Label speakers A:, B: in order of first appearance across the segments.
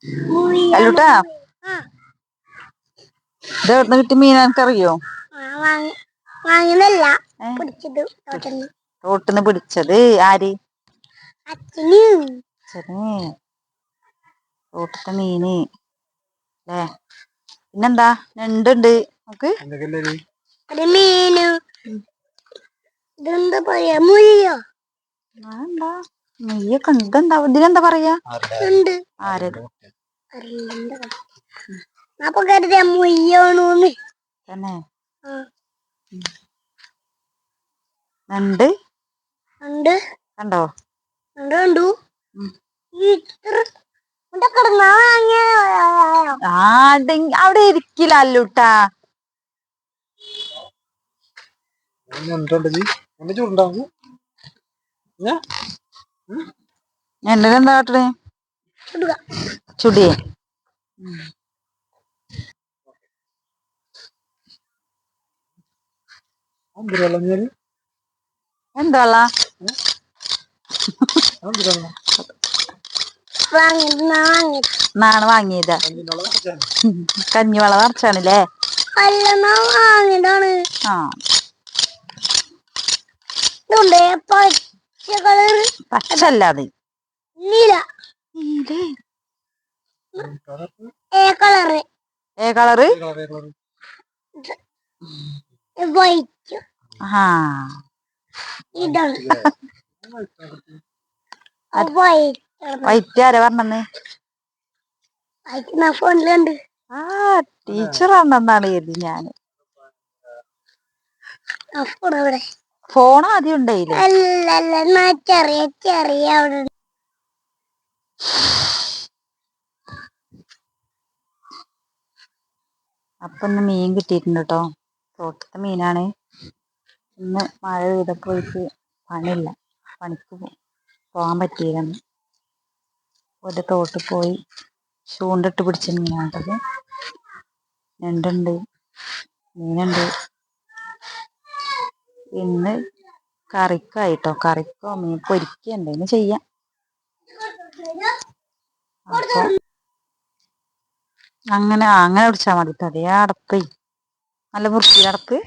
A: അല്ലൂട്ടാ, ഇത് എവിടുന്ന് കിട്ടി മീൻ എനിക്കറിയോ? തോട്ടിന്ന് പിടിച്ചത്. ആര്? അച്ഛന്. തോട്ടത്തെ മീന് അല്ലേ? പിന്നെന്താ? ഞണ്ടുണ്ട്. നമുക്ക് ഇതെന്താ പറയാ? മുയ്യോ? എന്താ മുയ്യൊക്കെ ഇതെന്താ? ഇതിനെന്താ പറയാ? ആരത്? അപ്പൊ കരുതിയ മുയ്യോണൂന്ന് തന്നെ. ഞണ്ട് കണ്ടോ? കണ്ടു. അവിടെ ഇരിക്കില്ല അല്ലൂട്ടാ. ഞണ്ടിനെന്താ കാട്ടണേ? ചുടിയേ? എന്താ നാണ് വാങ്ങിയതാ. കഞ്ഞിവള നിറച്ചാണല്ലേ? ആ പച്ചല്ല അത്. ഏ കളറ്? ആ വൈറ്റ് ആരാ പറഞ്ഞന്ന്? ആ ടീച്ചർ ആണെന്നാണ് കരുതി ഞാന്. ഫോൺ ആദ്യം ഉണ്ടായില്ലേ? അപ്പൊ ഇന്ന് മീൻ കിട്ടിയിട്ടുണ്ട് കേട്ടോ. തോട്ടത്തെ മീനാണ്. ഇന്ന് മഴ പെയ്തപ്പോഴേക്ക് പണിയില്ല, പണിക്ക് പോകാൻ പറ്റിയില്ലെന്ന് ഒരു തോട്ടിൽ പോയി ചൂണ്ടിട്ട് പിടിച്ച മീനാണത്. ഞണ്ടുണ്ട്, മീനുണ്ട്. ഇന്ന് കറിക്കായിട്ടോ, കറിക്കോ മീൻ പൊരിക്കോ എന്തെങ്കിലും ചെയ്യാം. അപ്പൊ അങ്ങനെ പിടിച്ചാൽ മതി. അതേ അടപ്പ് നല്ല വൃത്തി അടപ്പ്.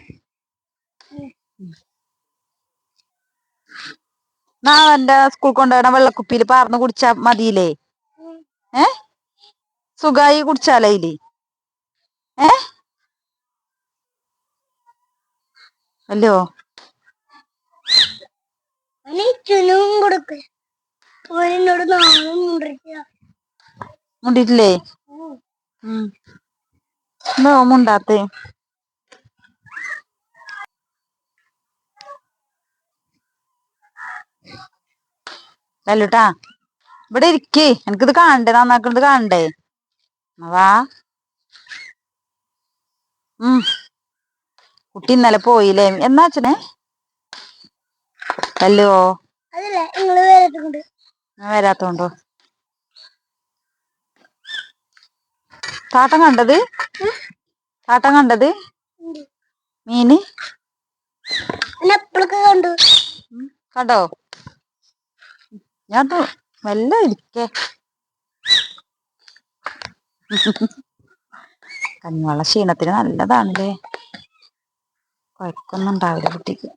A: എന്റെ സ്കൂൾ കൊണ്ടുപോണ വെള്ളക്കുപ്പിയിൽ പാർന്ന് കുടിച്ചാ മതിയില്ലേ? സുഖായി കുടിച്ചാലേ. അല്ലോ മുണ്ടിട്ടില്ലേ? മുണ്ടാത്തെ അല്ലൂട്ടാ, ഇവിടെ ഇരിക്കേ. എനിക്കിത് കാണണ്ടേ, നന്നാക്കണത് കാണണ്ടേ? വാ. കുട്ടി ഇന്നലെ പോയില്ലേ? എന്നാ അച്ഛനെ അല്ലോ വരാത്തോണ്ടോ? താട്ടം കണ്ടത്? മീന് കണ്ടോ? ഞാൻ വല്ല ഇരിക്കേ. കഞ്ഞിവെള്ള ക്ഷീണത്തിന് നല്ലതാണല്ലേ? കുഴക്കൊന്നും ഉണ്ടാവില്ല കുട്ടിക്ക്.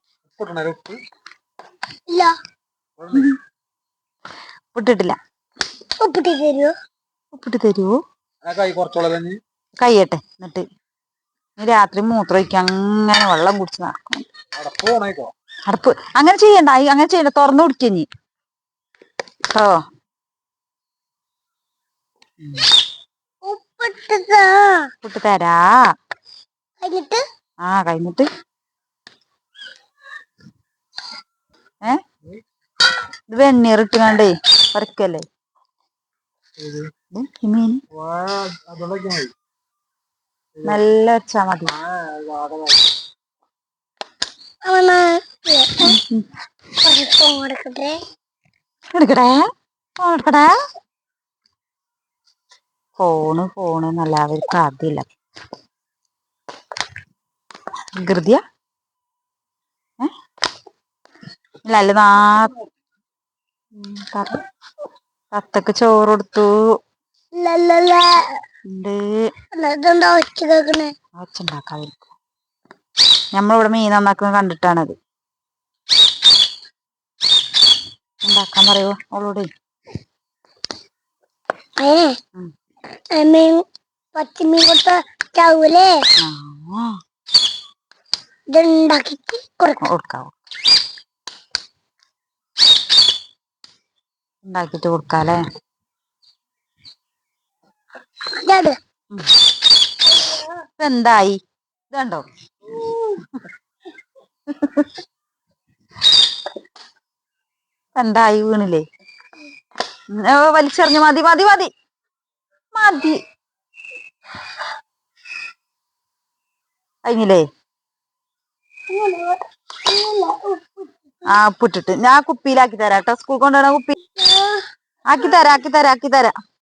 A: ഉപ്പിട്ടിട്ടില്ല. ഉപ്പിട്ട് തരുവോ? കയ്യട്ടെ. എന്നിട്ട് രാത്രി മൂത്രമൊഴിക്കാൻ അങ്ങനെ വെള്ളം കുടിച്ച് നടക്കണം. അടപ്പ് അങ്ങനെ ചെയ്യണ്ട, അങ്ങനെ ചെയ്യണ്ട. തുറന്നു കുടിക്കഞ്ഞി കേട്ടോ. ഉപ്പിട്ട് തരാ. കഴിഞ്ഞിട്ട് ഇത് വെണ്ണീർ ഇട്ടുകൊണ്ടേ പറിക്കല്ലേ മീൻ. നല്ല വെച്ചാ മതി. ഫോണ് നല്ല അവർക്ക് അതില്ല. വികൃതിയാ. തത്തക്ക് ചോറ് കൊടുത്തു. ഒച്ചുണ്ടാക്കാതിരിക്കും. നമ്മളിവിടെ മീൻ നന്നാക്കുന്നത് കണ്ടിട്ടാണത്. ഉണ്ടാക്കാൻ പറയുവോ അവളോട്?
B: പച്ചമീൻ കൊടുത്താവൂലേ? ഇതുണ്ടാക്കി
A: കൊടുക്കാം. ഉണ്ടാക്കിട്ട് കൊടുക്കാല്ലേ? ഇതെന്തായി? ഇതുണ്ടോ? എന്തായി? വീണില്ലേ? വലിച്ചെറിഞ്ഞ്. മതി മതി മതി മതി. കഴിഞ്ഞില്ലേ? ഉപ്പിട്ടിട്ട് ഞാൻ കുപ്പിയിലാക്കി തരാം കേട്ടോ. സ്കൂൾ കൊണ്ടുപോണ കുപ്പി ആക്കി തരാം.